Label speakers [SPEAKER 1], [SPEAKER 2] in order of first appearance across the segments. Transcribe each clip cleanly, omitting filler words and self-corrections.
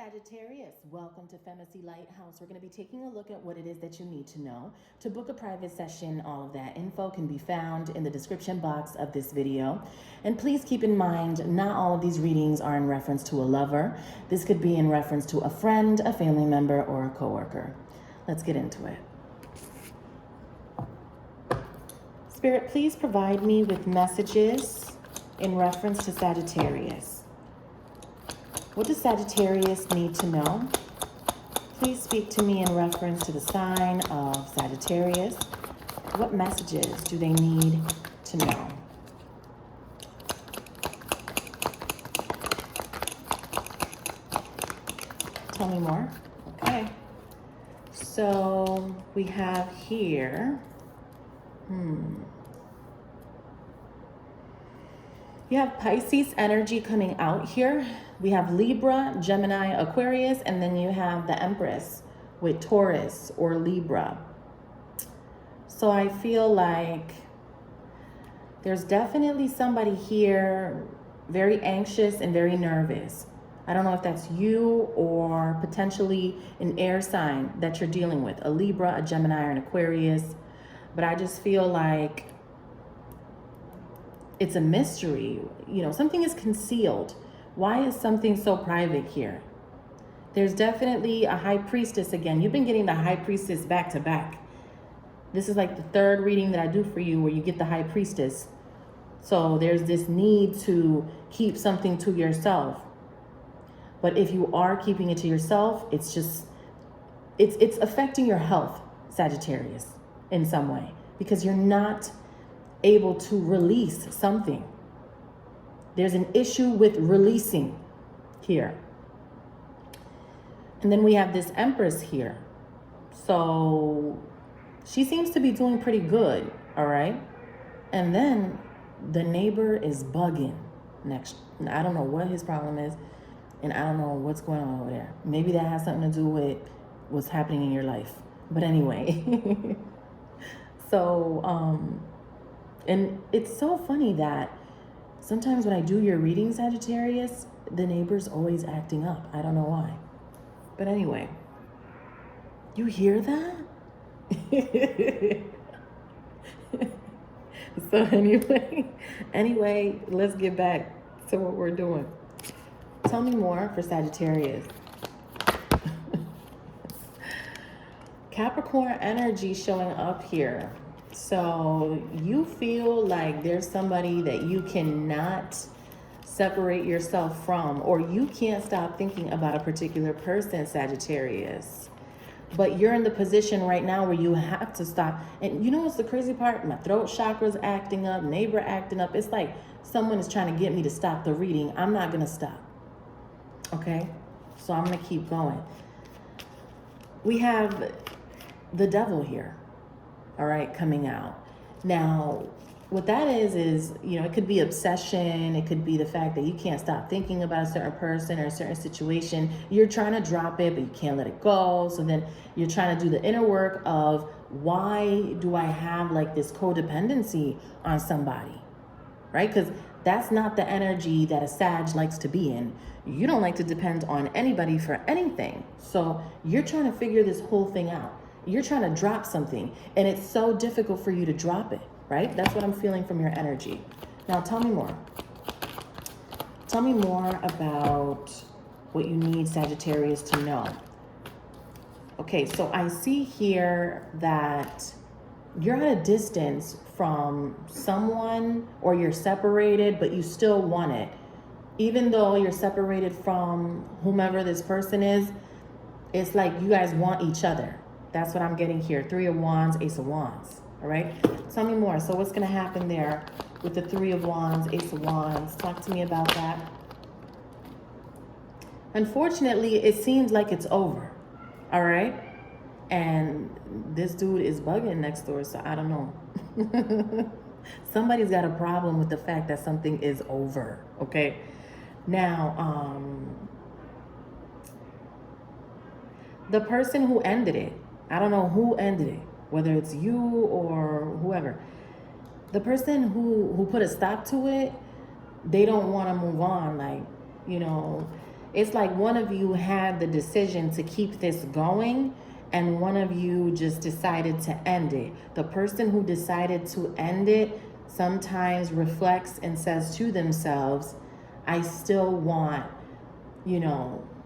[SPEAKER 1] Sagittarius, welcome to FEMACY'S LightHouse. We're going to be taking a look at what it is that you need to know. To book a private session, all of that info can be found in the description box of this video. And please keep in mind, not all of these readings are in reference to a lover. This could be in reference to a friend, a family member, or a coworker. Let's get into it. Spirit, please provide me with messages in reference to Sagittarius. What does Sagittarius need to know? Please speak to me in reference to the sign of Sagittarius. What messages do they need to know? Tell me more. Okay. So we have here, you have Pisces energy coming out here. We have Libra, Gemini, Aquarius, and then you have the Empress with Taurus or Libra. So I feel like there's definitely somebody here very anxious and very nervous. I don't know if that's you or potentially an air sign that you're dealing with, a Libra, a Gemini, or an Aquarius. But I just feel like it's a mystery. You know, something is concealed. Why is something so private here? There's definitely a high priestess again. You've been getting the high priestess back to back. This is like the third reading that I do for you where you get the high priestess. So there's this need to keep something to yourself. But if you are keeping it to yourself, it's just, it's affecting your health, Sagittarius, in some way, because you're not able to release something. There's an issue with releasing here. And then we have this Empress here. So she seems to be doing pretty good, all right? And then the neighbor is bugging next. I don't know what his problem is, and I don't know what's going on over there. Maybe that has something to do with what's happening in your life. But anyway, so, and it's so funny that sometimes when I do your reading, Sagittarius, the neighbor's always acting up. I don't know why. But anyway, you hear that? So anyway, let's get back to what we're doing. Tell me more for Sagittarius. Capricorn energy showing up here. So you feel like there's somebody that you cannot separate yourself from, or you can't stop thinking about a particular person, Sagittarius. But you're in the position right now where you have to stop. And you know what's the crazy part? My throat chakra's acting up, neighbor acting up. It's like someone is trying to get me to stop the reading. I'm not going to stop. Okay? So I'm going to keep going. We have the devil here. All right, coming out. Now, what that is, you know, it could be obsession. It could be the fact that you can't stop thinking about a certain person or a certain situation. You're trying to drop it, but you can't let it go. So then you're trying to do the inner work of, why do I have like this codependency on somebody, right? Because that's not the energy that a Sag likes to be in. You don't like to depend on anybody for anything. So you're trying to figure this whole thing out. You're trying to drop something, and it's so difficult for you to drop it, right? That's what I'm feeling from your energy. Now, tell me more. Tell me more about what you need Sagittarius to know. Okay, so I see here that you're at a distance from someone, or you're separated, but you still want it. Even though you're separated from whomever this person is, it's like you guys want each other. That's what I'm getting here. 3 of Wands, Ace of Wands. All right? Tell me more. So what's going to happen there with the 3 of Wands, Ace of Wands? Talk to me about that. Unfortunately, it seems like it's over. All right? And this dude is bugging next door, so I don't know. Somebody's got a problem with the fact that something is over. Okay? Now, the person who ended it, I don't know who ended it, whether it's you or whoever. The person who put a stop to it, they don't want to move on. Like, you know, It's like one of you had the decision to keep this going and one of you just decided to end it. The person who decided to end it sometimes reflects and says to themselves, I still want,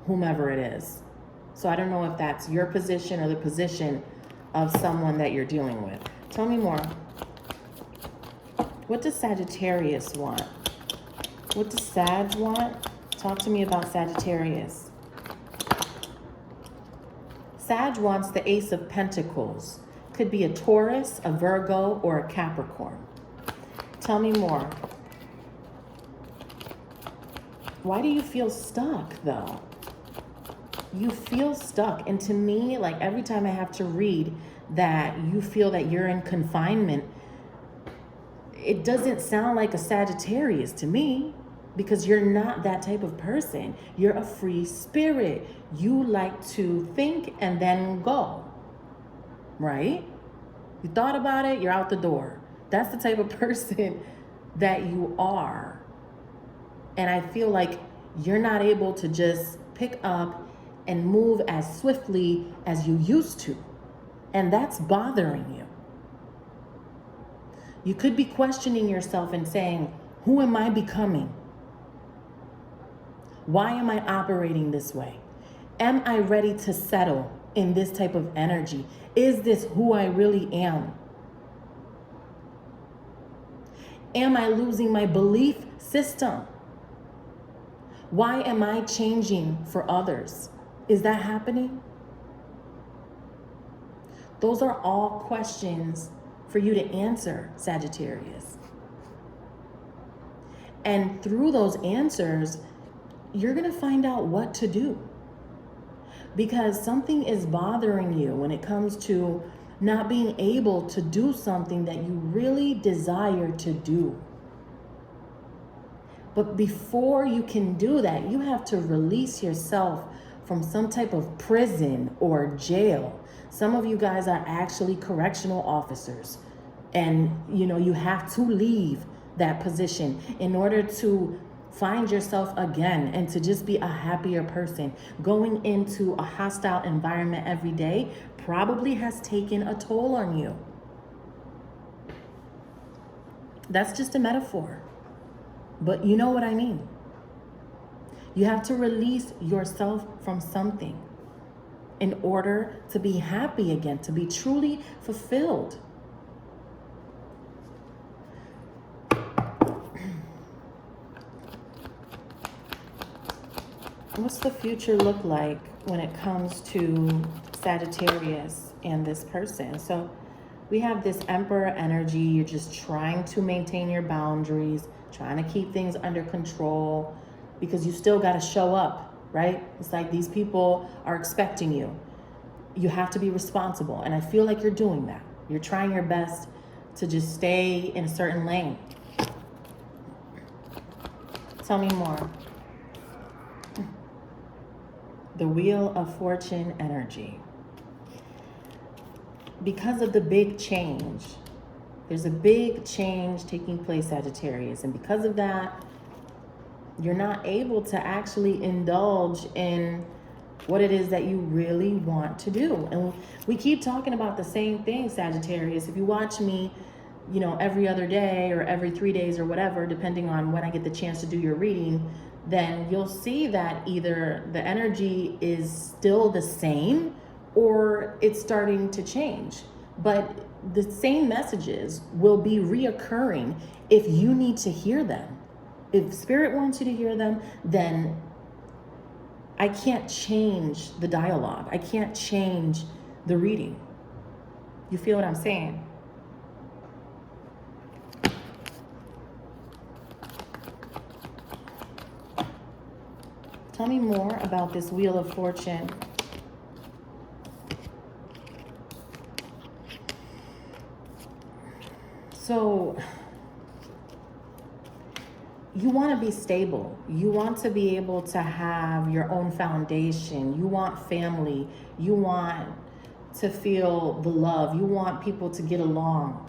[SPEAKER 1] whomever it is. So I don't know if that's your position or the position of someone that you're dealing with. Tell me more. What does Sagittarius want? What does Sag want? Talk to me about Sagittarius. Sag wants the Ace of Pentacles. Could be a Taurus, a Virgo, or a Capricorn. Tell me more. Why do you feel stuck, though? You feel stuck. And to me, like every time I have to read that you feel that you're in confinement, it doesn't sound like a Sagittarius to me, because you're not that type of person. You're a free spirit. You like to think and then go, right? You thought about it, you're out the door. That's the type of person that you are. And I feel like you're not able to just pick up and move as swiftly as you used to. And that's bothering you. You could be questioning yourself and saying, who am I becoming? Why am I operating this way? Am I ready to settle in this type of energy? Is this who I really am? Am I losing my belief system? Why am I changing for others? Is that happening? Those are all questions for you to answer, Sagittarius. And through those answers, you're going to find out what to do. Because something is bothering you when it comes to not being able to do something that you really desire to do. But before you can do that, you have to release yourself from some type of prison or jail. Some of you guys are actually correctional officers. And, you have to leave that position in order to find yourself again and to just be a happier person. Going into a hostile environment every day probably has taken a toll on you. That's just a metaphor. But you know what I mean. You have to release yourself from something in order to be happy again, to be truly fulfilled. What's the future look like when it comes to Sagittarius and this person? So we have this Emperor energy. You're just trying to maintain your boundaries, trying to keep things under control, because you still got to show up, right? It's like these people are expecting you. You have to be responsible. And I feel like you're doing that. You're trying your best to just stay in a certain lane. Tell me more. The Wheel of Fortune energy. Because of the big change, there's a big change taking place, Sagittarius. And because of that, you're not able to actually indulge in what it is that you really want to do. And we keep talking about the same thing, Sagittarius. If you watch me, every other day or every 3 days or whatever, depending on when I get the chance to do your reading, then you'll see that either the energy is still the same or it's starting to change. But the same messages will be reoccurring if you need to hear them. If Spirit wants you to hear them, then I can't change the dialogue. I can't change the reading. You feel what I'm saying? Tell me more about this Wheel of Fortune. So you want to be stable. You want to be able to have your own foundation. You want family. You want to feel the love. You want people to get along.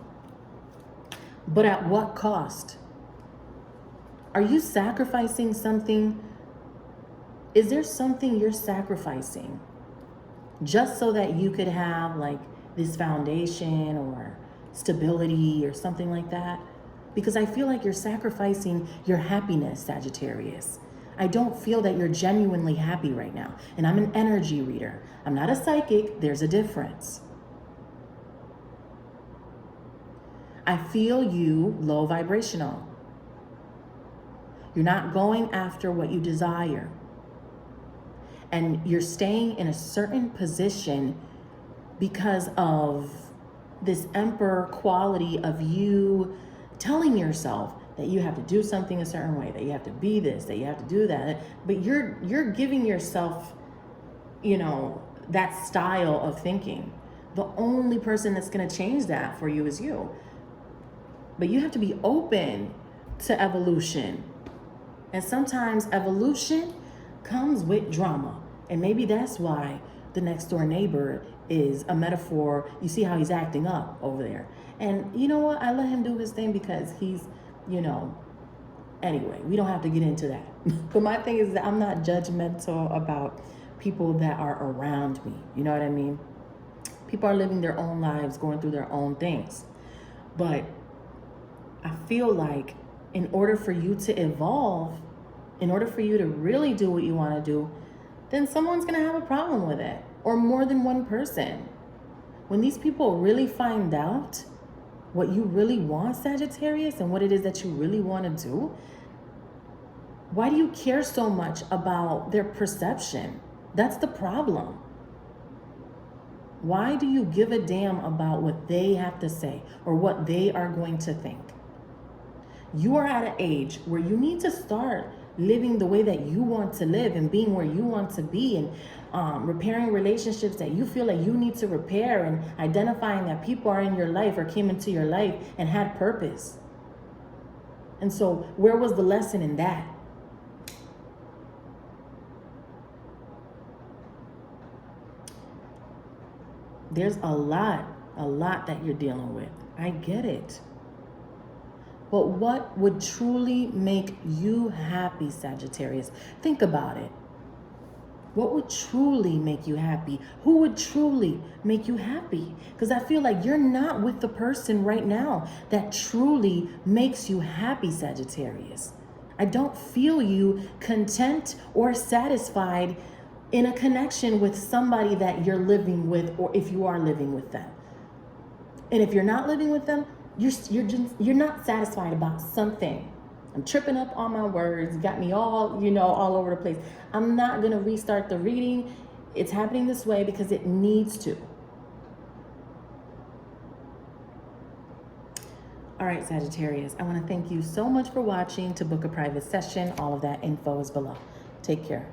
[SPEAKER 1] But at what cost? Are you sacrificing something Is there something you're sacrificing just so that you could have like this foundation or stability or something like that? Because I feel like you're sacrificing your happiness, Sagittarius. I don't feel that you're genuinely happy right now. And I'm an energy reader. I'm not a psychic. There's a difference. I feel you low vibrational. You're not going after what you desire. And you're staying in a certain position because of this emperor quality of you telling yourself that you have to do something a certain way, that you have to be this, that you have to do that. But you're giving yourself, you know, that style of thinking. The only person that's going to change that for you is you. But you have to be open to evolution. And sometimes evolution comes with drama. And maybe that's why the next door neighbor is a metaphor. You see how he's acting up over there. And you know what? I let him do his thing because he's, you know, anyway, we don't have to get into that. But my thing is that I'm not judgmental about people that are around me. You know what I mean? People are living their own lives, going through their own things. But I feel like in order for you to evolve, in order for you to really do what you want to do, then someone's going to have a problem with it, or more than one person. When these people really find out what you really want, Sagittarius, and what it is that you really want to do, why do you care so much about their perception? That's the problem. Why do you give a damn about what they have to say or what they are going to think? You are at an age where you need to start living the way that you want to live and being where you want to be, and repairing relationships that you feel like you need to repair, and identifying that people are in your life or came into your life and had purpose. And so where was the lesson in that? There's a lot that you're dealing with. I get it. But what would truly make you happy, Sagittarius? Think about it. What would truly make you happy? Who would truly make you happy? Because I feel like you're not with the person right now that truly makes you happy, Sagittarius. I don't feel you content or satisfied in a connection with somebody that you're living with, or if you are living with them. And if you're not living with them, you're not satisfied about something. I'm tripping up on my words. Got me all, all over the place. I'm not going to restart the reading. It's happening this way because it needs to. All right, Sagittarius, I want to thank you so much for watching. To book a private session, all of that info is below. Take care.